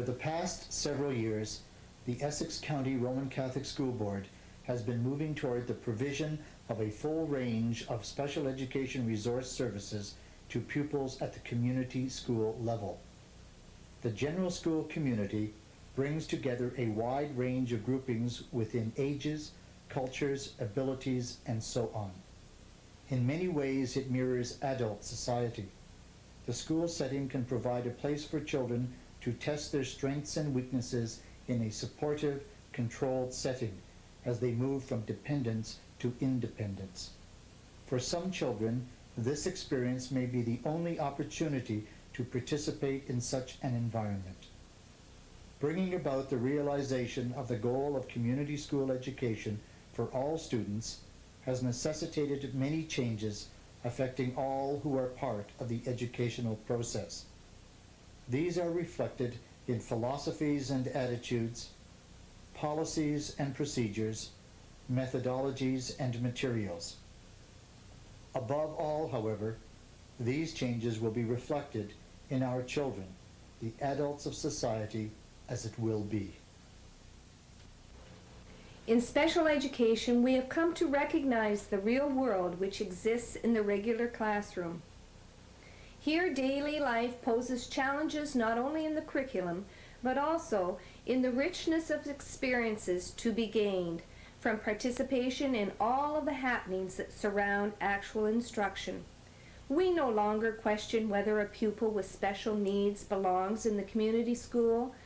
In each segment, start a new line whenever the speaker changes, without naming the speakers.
Over the past several years, the Essex County Roman Catholic School Board has been moving toward the provision of a full range of special education resource services to pupils at the community school level. The general school community brings together a wide range of groupings within ages, cultures, abilities, and so on. In many ways, it mirrors adult society. The school setting can provide a place for children to test their strengths and weaknesses in a supportive, controlled setting as they move from dependence to independence. For some children, this experience may be the only opportunity to participate in such an environment. Bringing about the realization of the goal of community school education for all students has necessitated many changes affecting all who are part of the educational process. These are reflected in philosophies and attitudes, policies and procedures, methodologies and materials. Above all, however, these changes will be reflected in our children, the adults of society, as it will be.
In special education, we have come to recognize the real world which exists in the regular classroom. Here, daily life poses challenges not only in the curriculum, but also in the richness of experiences to be gained from participation in all of the happenings that surround actual instruction. We no longer question whether a pupil with special needs belongs in the community school,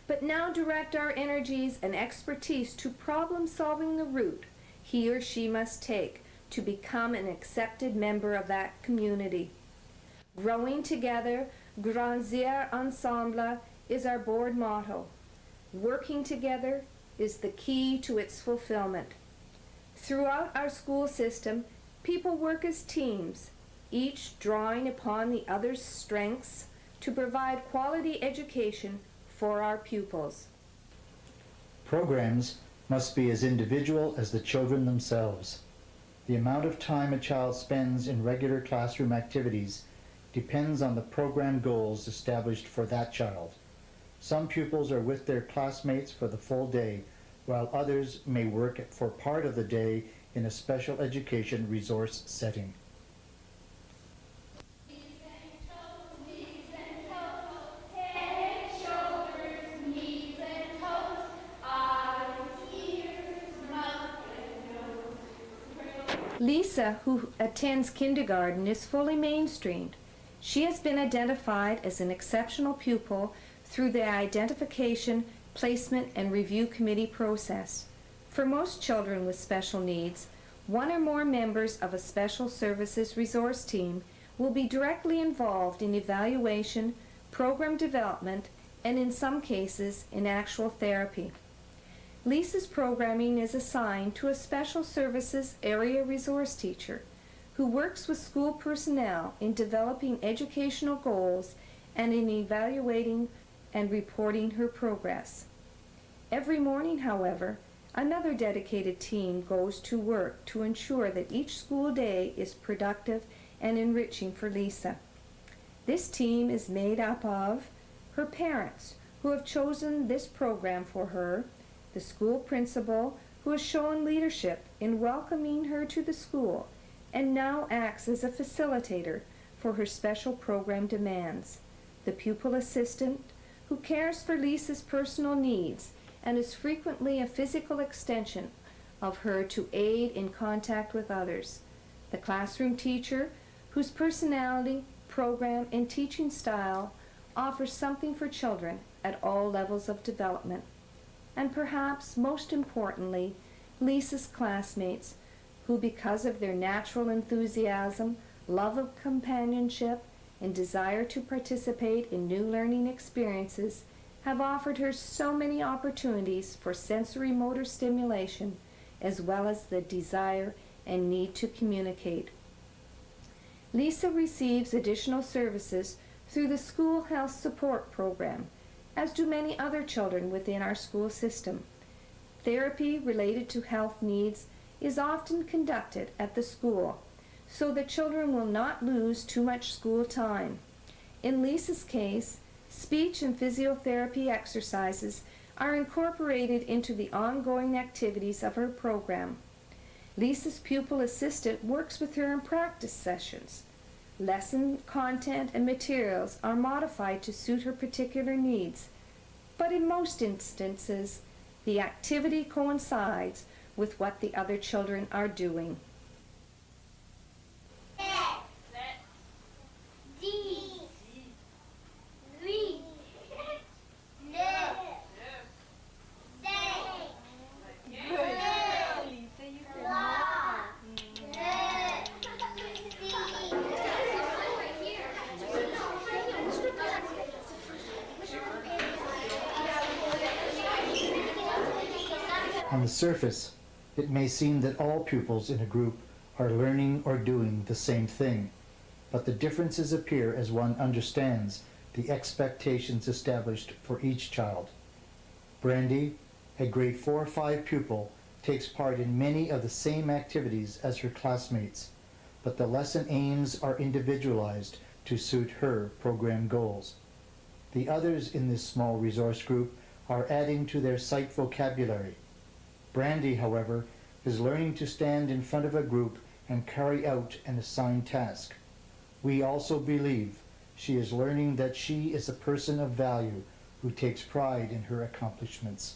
but now direct our energies and expertise to problem-solving the route he or she must take to become an accepted member of that community. Growing together, grandir ensemble, is our board motto. Working together is the key to its fulfillment. Throughout our school system, people work as teams, each drawing upon the other's strengths to provide quality education for our pupils.
Programs must be as individual as the children themselves. The amount of time a child spends in regular classroom activities depends on the program goals established for that child. Some pupils are with their classmates for the full day, while others may work for part of the day in a special education resource setting.
Lisa, who attends kindergarten, is fully mainstreamed. She has been identified as an exceptional pupil through the identification, placement, and review committee process. For most children with special needs, one or more members of a special services resource team will be directly involved in evaluation, program development, and in some cases, in actual therapy. Lisa's programming is assigned to a special services area resource teacher who works with school personnel in developing educational goals and in evaluating and reporting her progress. Every morning, however, another dedicated team goes to work to ensure that each school day is productive and enriching for Lisa. This team is made up of her parents, who have chosen this program for her, the school principal, who has shown leadership in welcoming her to the school and now acts as a facilitator for her special program demands, the pupil assistant, who cares for Lisa's personal needs and is frequently a physical extension of her to aid in contact with others, the classroom teacher, whose personality, program, and teaching style offers something for children at all levels of development, and perhaps most importantly, Lisa's classmates, who because of their natural enthusiasm, love of companionship, and desire to participate in new learning experiences, have offered her so many opportunities for sensory motor stimulation, as well as the desire and need to communicate. Lisa receives additional services through the School Health Support Program, as do many other children within our school system. Therapy related to health needs is often conducted at the school, so that children will not lose too much school time. In Lisa's case, Speech and physiotherapy exercises are incorporated into the ongoing activities of her program. Lisa's pupil assistant works with her in practice sessions. Lesson content and materials are modified to suit her particular needs, but in most instances, the activity coincides with what the other children are doing.
On the surface, it may seem that all pupils in a group are learning or doing the same thing, but the differences appear as one understands the expectations established for each child. Brandy, a grade 4 or 5 pupil, takes part in many of the same activities as her classmates, but the lesson aims are individualized to suit her program goals. The others in this small resource group are adding to their sight vocabulary. Brandy, however, is learning to stand in front of a group and carry out an assigned task. We also believe she is learning that she is a person of value who takes pride in her accomplishments.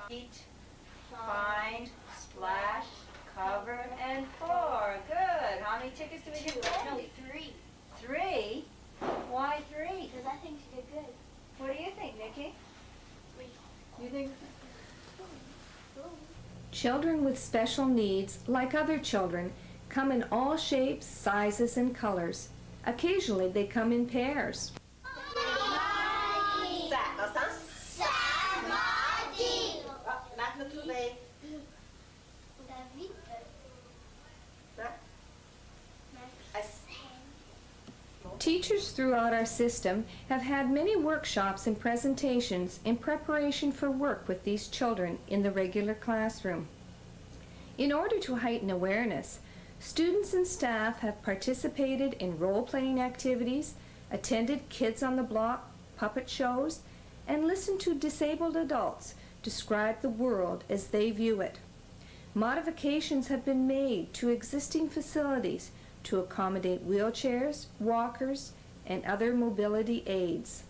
Find, splash, cover, and 4. Good. How many tickets do we get?
No, 3.
3? Why 3?
Because I think she did good.
What do you think, Nikki?
3.
You think?
Children with special needs, like other children, come in all shapes, sizes, and colors. Occasionally, they come in pairs. Teachers throughout our system have had many workshops and presentations in preparation for work with these children in the regular classroom. In order to heighten awareness, students and staff have participated in role-playing activities, attended Kids on the Block puppet shows, and listened to disabled adults describe the world as they view it. Modifications have been made to existing facilities to accommodate wheelchairs, walkers, and other mobility aids.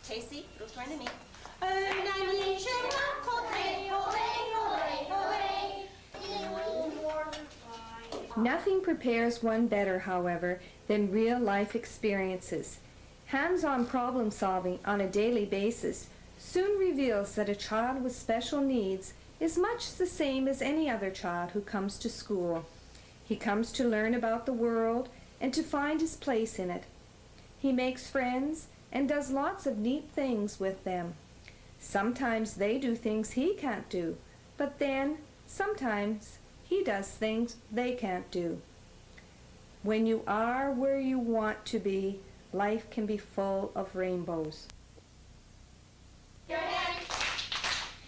Casey, return to me.
Nothing prepares one better, however, than real-life experiences. Hands-on problem solving on a daily basis soon reveals that a child with special needs is much the same as any other child who comes to school. He comes to learn about the world and to find his place in it. He makes friends and does lots of neat things with them. Sometimes they do things he can't do, but then sometimes he does things they can't do. When you are where you want to be, life can be full of rainbows.
Your hands.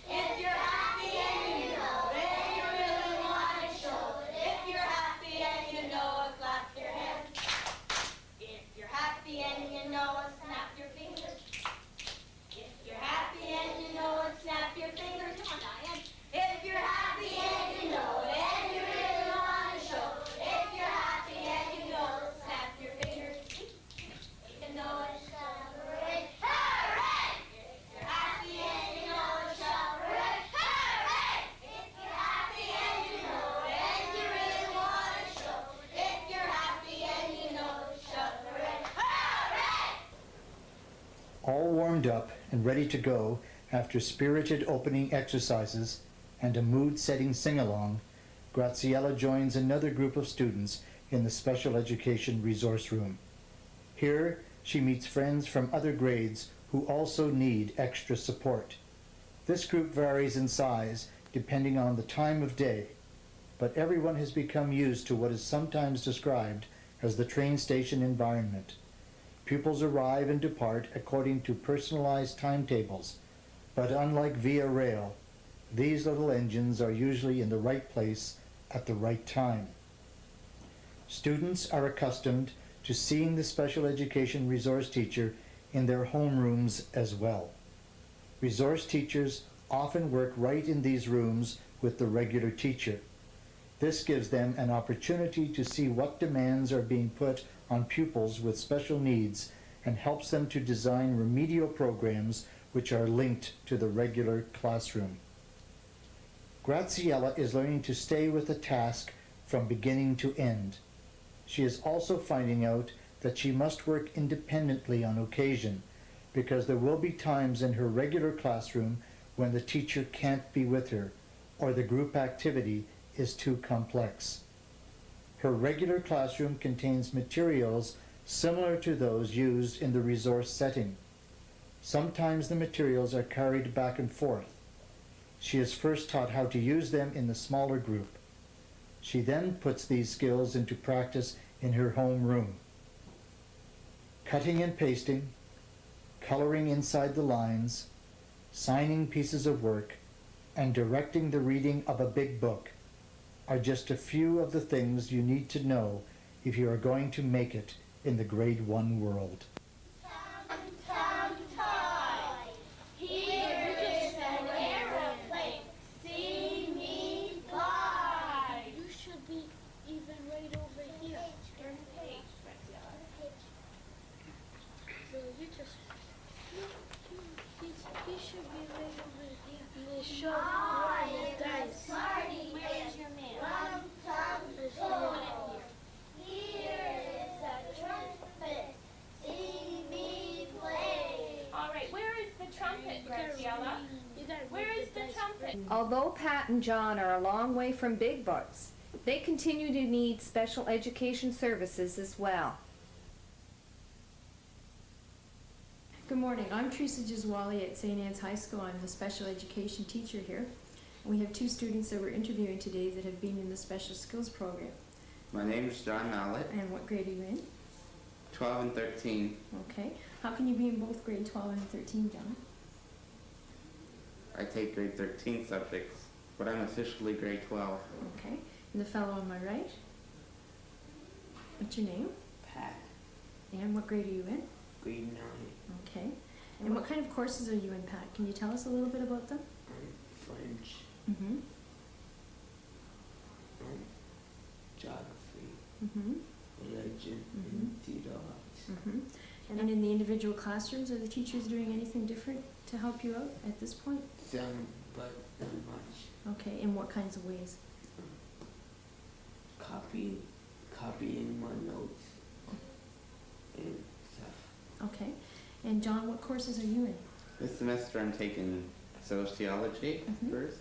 If you're happy and you know it, and you really want to show it. If you're happy and you know it, clap your hands. If you're happy and you know it, snap your fingers. If you're happy and you know it, snap your fingers. Come on, Diane. If you're happy and you know it, and you really want to show it. If you're happy and you know it, snap your fingers. You know it, celebrate. Hooray! If you're happy and you know it, celebrate. Hooray! If you're happy and you know it, and you really want to show it. If you're happy and you know it, celebrate. Hooray!
All warmed up and ready to go after spirited opening exercises and a mood-setting sing-along, Graciela joins another group of students in the special education resource room. Here, she meets friends from other grades who also need extra support. This group varies in size depending on the time of day, but everyone has become used to what is sometimes described as the train station environment. Pupils arrive and depart according to personalized timetables, But unlike via rail, these little engines are usually in the right place at the right time. Students are accustomed to seeing the special education resource teacher in their homerooms as well. Resource teachers often work right in these rooms with the regular teacher. This gives them an opportunity to see what demands are being put on pupils with special needs and helps them to design remedial programs which are linked to the regular classroom. Graziella is learning to stay with the task from beginning to end. She is also finding out that she must work independently on occasion because there will be times in her regular classroom when the teacher can't be with her or the group activity is too complex. Her regular classroom contains materials similar to those used in the resource setting. Sometimes the materials are carried back and forth. She is first taught how to use them in the smaller group. She then puts these skills into practice in her home room. Cutting and pasting, coloring inside the lines, signing pieces of work, and directing the reading of a big book are just a few of the things you need to know if you are going to make it in the grade 1 world.
Tum, toy. Here is an aeroplane. See me fly.
You should be even right over here.
Turn the page, Graziella.
So you just he should be right over here. And show
I
the
am a
dice.
smarty
Where is your man?
Tum, tum, toy. Here is a trumpet. See me play.
All right, where is the trumpet, Graziella? Where is the trumpet?
Although Pat and John are a long way from big books, they continue to need special education services as well.
Good morning. I'm Teresa Giswali at St. Anne's High School. I'm the special education teacher here. We have 2 students that we're interviewing today that have been in the special skills program.
My name is John Mallett,
And what grade are you in?
12 and 13.
Okay. How can you be in both grade 12 and 13, John?
I take grade 13 subjects, but I'm officially grade 12.
Okay. And the fellow on my right? What's your name?
Pat,
And what grade are you in?
grade 9,
Okay. And what kind of courses are you in, Pat? Can you tell us a little bit about them?
French,
Mm-hmm.
geography,
Mm-hmm.
religion, and theater arts.
Mm-hmm. And in the individual classrooms, are the teachers doing anything different to help you out at this point?
Some, but not much.
Okay. In what kinds of ways?
Copying my notes and stuff.
Okay. And John, what courses are you in?
This semester I'm taking sociology
Mhm.
first.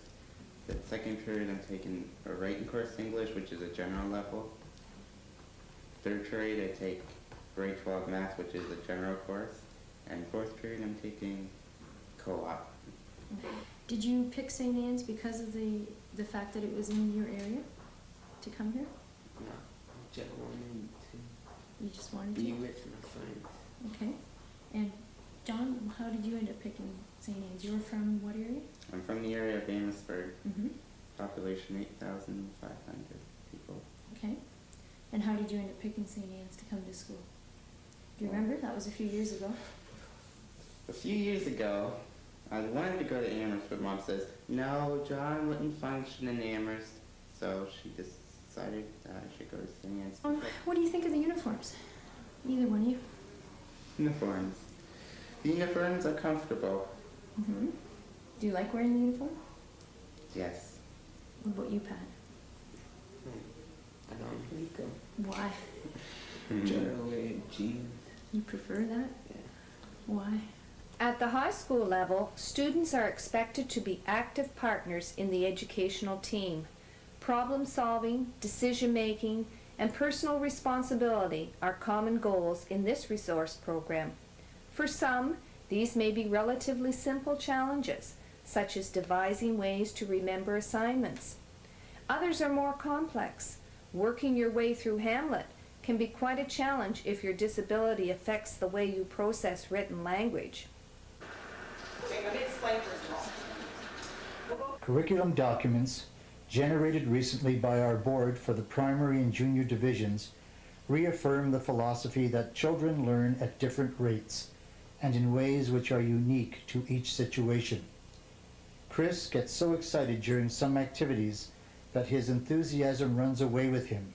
The second period I'm taking a writing course, English, which is a general level. Third period I take grade 12 math, which is a general course. And fourth period I'm taking co-op.
Did you pick St. Anne's because of the fact that it was in your area to come here?
No, I just wanted to
You just wanted
be
to?
with my friends.
Okay. And John, how did you end up picking St. Anne's? You were from what area?
I'm from the area of Amherstburg,
Mm-hmm.
population 8,500 people.
Okay. And how did you end up picking St. Anne's to come to school? Do you remember? That was a few years ago.
A few years ago, I wanted to go to Amherst, but Mom says, no, John wouldn't function in Amherst. So she just decided that I should go to St. Anne's.
What do you think of the uniforms? Either one of you?
Uniforms. The uniforms are comfortable.
Mm-hmm. Do you like wearing the uniform?
Yes.
What about you, Pat?
I don't like them.
Why?
Generally, jeans.
You prefer that?
Yeah.
Why?
At the high school level, students are expected to be active partners in the educational team. Problem solving, decision making, and personal responsibility are common goals in this resource program. For some, these may be relatively simple challenges, such as devising ways to remember assignments. Others are more complex. Working your way through Hamlet can be quite a challenge if your disability affects the way you process written language.
Curriculum documents generated recently by our board for the primary and junior divisions reaffirm the philosophy that children learn at different rates and in ways which are unique to each situation. Chris gets so excited during some activities that his enthusiasm runs away with him.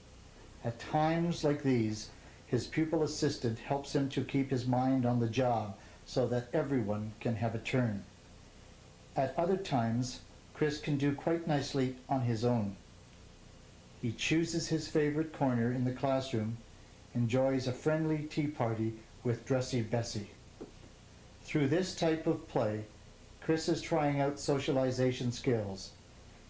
At times like these, his pupil assistant helps him to keep his mind on the job so that everyone can have a turn. At other times, Chris can do quite nicely on his own. He chooses his favorite corner in the classroom, enjoys a friendly tea party with Dressy Bessie. Through this type of play, Chris is trying out socialization skills.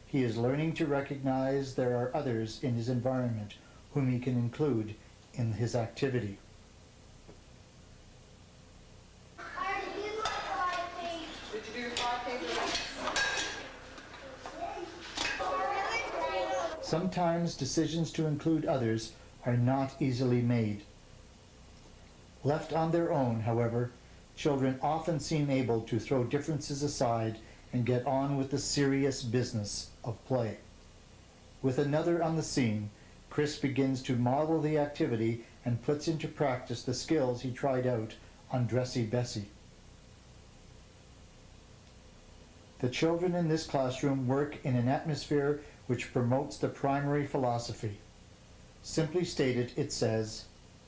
He is learning to recognize there are others in his environment whom he can include in his activity.
Did you do your 5-page?
Sometimes decisions to include others are not easily made. Left on their own, however, children often seem able to throw differences aside and get on with the serious business of play. With another on the scene, Chris begins to model the activity and puts into practice the skills he tried out on Dressy Bessie. The children in this classroom work in an atmosphere which promotes the primary philosophy. Simply stated, it says,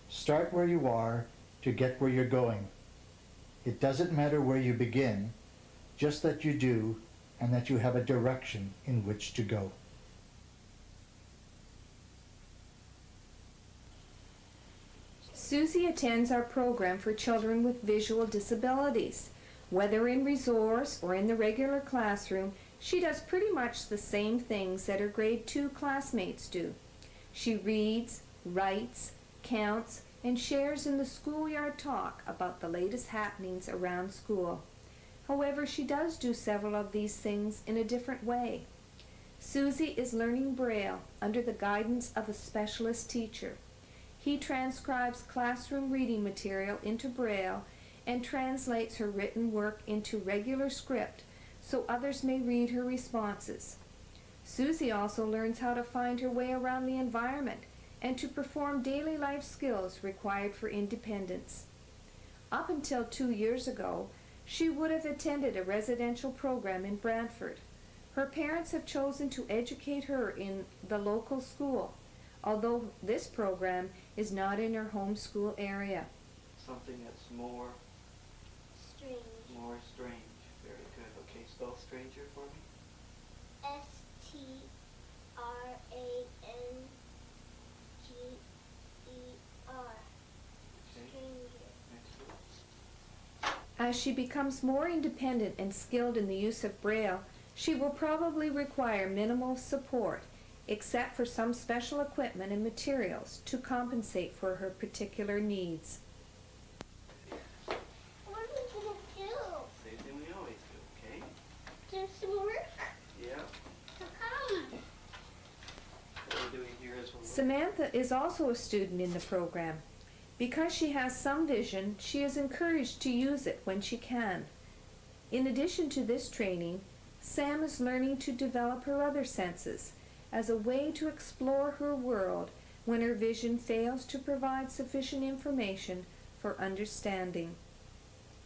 start where you are to get where you're going. It doesn't matter where you begin, just that you do and that you have a direction in which to go.
Susie attends our program for children with visual disabilities. Whether in resource or in the regular classroom, she does pretty much the same things that her grade 2 classmates do. She reads, writes, counts, and shares in the schoolyard talk about the latest happenings around school. However, she does do several of these things in a different way. Susie is learning Braille under the guidance of a specialist teacher. He transcribes classroom reading material into Braille and translates her written work into regular script so others may read her responses. Susie also learns how to find her way around the environment and to perform daily life skills required for independence. Up until 2 years ago, she would have attended a residential program in Brantford. Her parents have chosen to educate her in the local school, although this program is not in her home school area.
Something that's more
Strange.
strange. Very good. Okay, spell stranger for me.
STRANGER.
Okay.
Stranger.
Next one.
As she becomes more independent and skilled in the use of Braille, she will probably require minimal support, except for some special equipment and materials to compensate for her particular needs.
What are we gonna do?
Same thing we always do, okay?
Do some work?
Yeah.
How come?
What we're doing here is we're
Samantha is also a student in the program. Because she has some vision, she is encouraged to use it when she can. In addition to this training, Sam is learning to develop her other senses as a way to explore her world when her vision fails to provide sufficient information for understanding.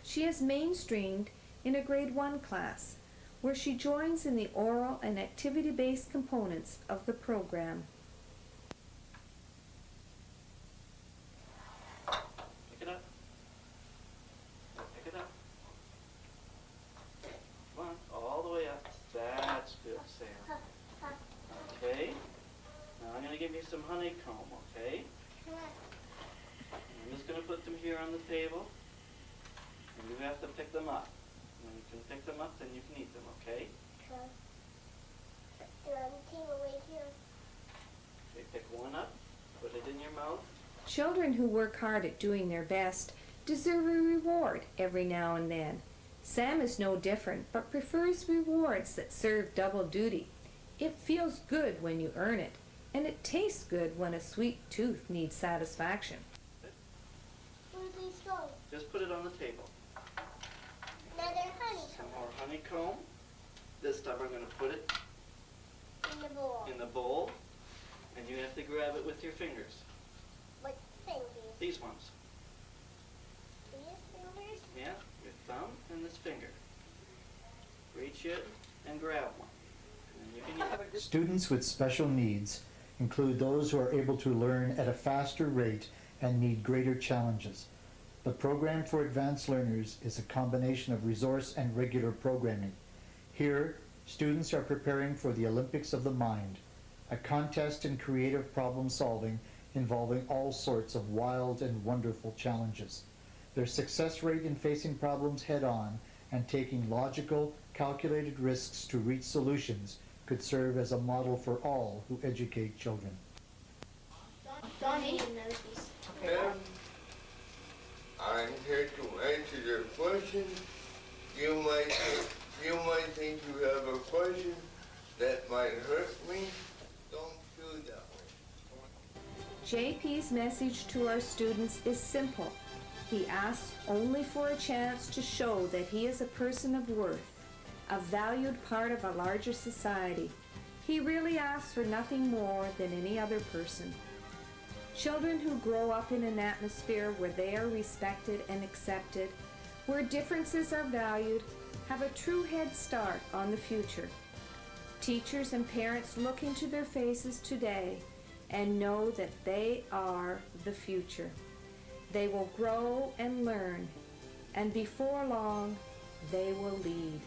She is mainstreamed in a grade 1 class, where she joins in the oral and activity-based components of the program.
pick it up. Pick it up. Come on, all the way up. That's good, Sam. Okay. Now I'm gonna give you some honeycomb, okay? I'm just gonna put them here on the table, and you have to pick them up. When you can pick them up, then you can eat them, okay? Okay, pick one up, put it in your mouth.
Children who work hard at doing their best deserve a reward every now and then. Sam is no different, but prefers rewards that serve double duty. It feels good when you earn it, and it tastes good when a sweet tooth needs satisfaction.
Where do these go?
Just put it on the table.
Another honeycomb.
Some honeycomb. This time I'm going to put it
In the bowl.
in the bowl, and you have to grab it with your fingers.
What fingers?
These ones.
These fingers?
Yeah, your thumb and this finger. Reach it and grab one. And you can use it.
Students with special needs include those who are able to learn at a faster rate and need greater challenges. The program for advanced learners is a combination of resource and regular programming. Here, students are preparing for the Olympics of the Mind, a contest in creative problem solving involving all sorts of wild and wonderful challenges. Their success rate in facing problems head on and taking logical, calculated risks to reach solutions could serve as a model for all who educate children.
Donnie knows these.
I'm here to answer your question. You might think you have a question that might hurt me. Don't do that way.
JP's message to our students is simple. He asks only for a chance to show that he is a person of worth, a valued part of a larger society. He really asks for nothing more than any other person. Children who grow up in an atmosphere where they are respected and accepted, where differences are valued, have a true head start on the future. Teachers and parents look into their faces today and know that they are the future. They will grow and learn, and before long, they will lead.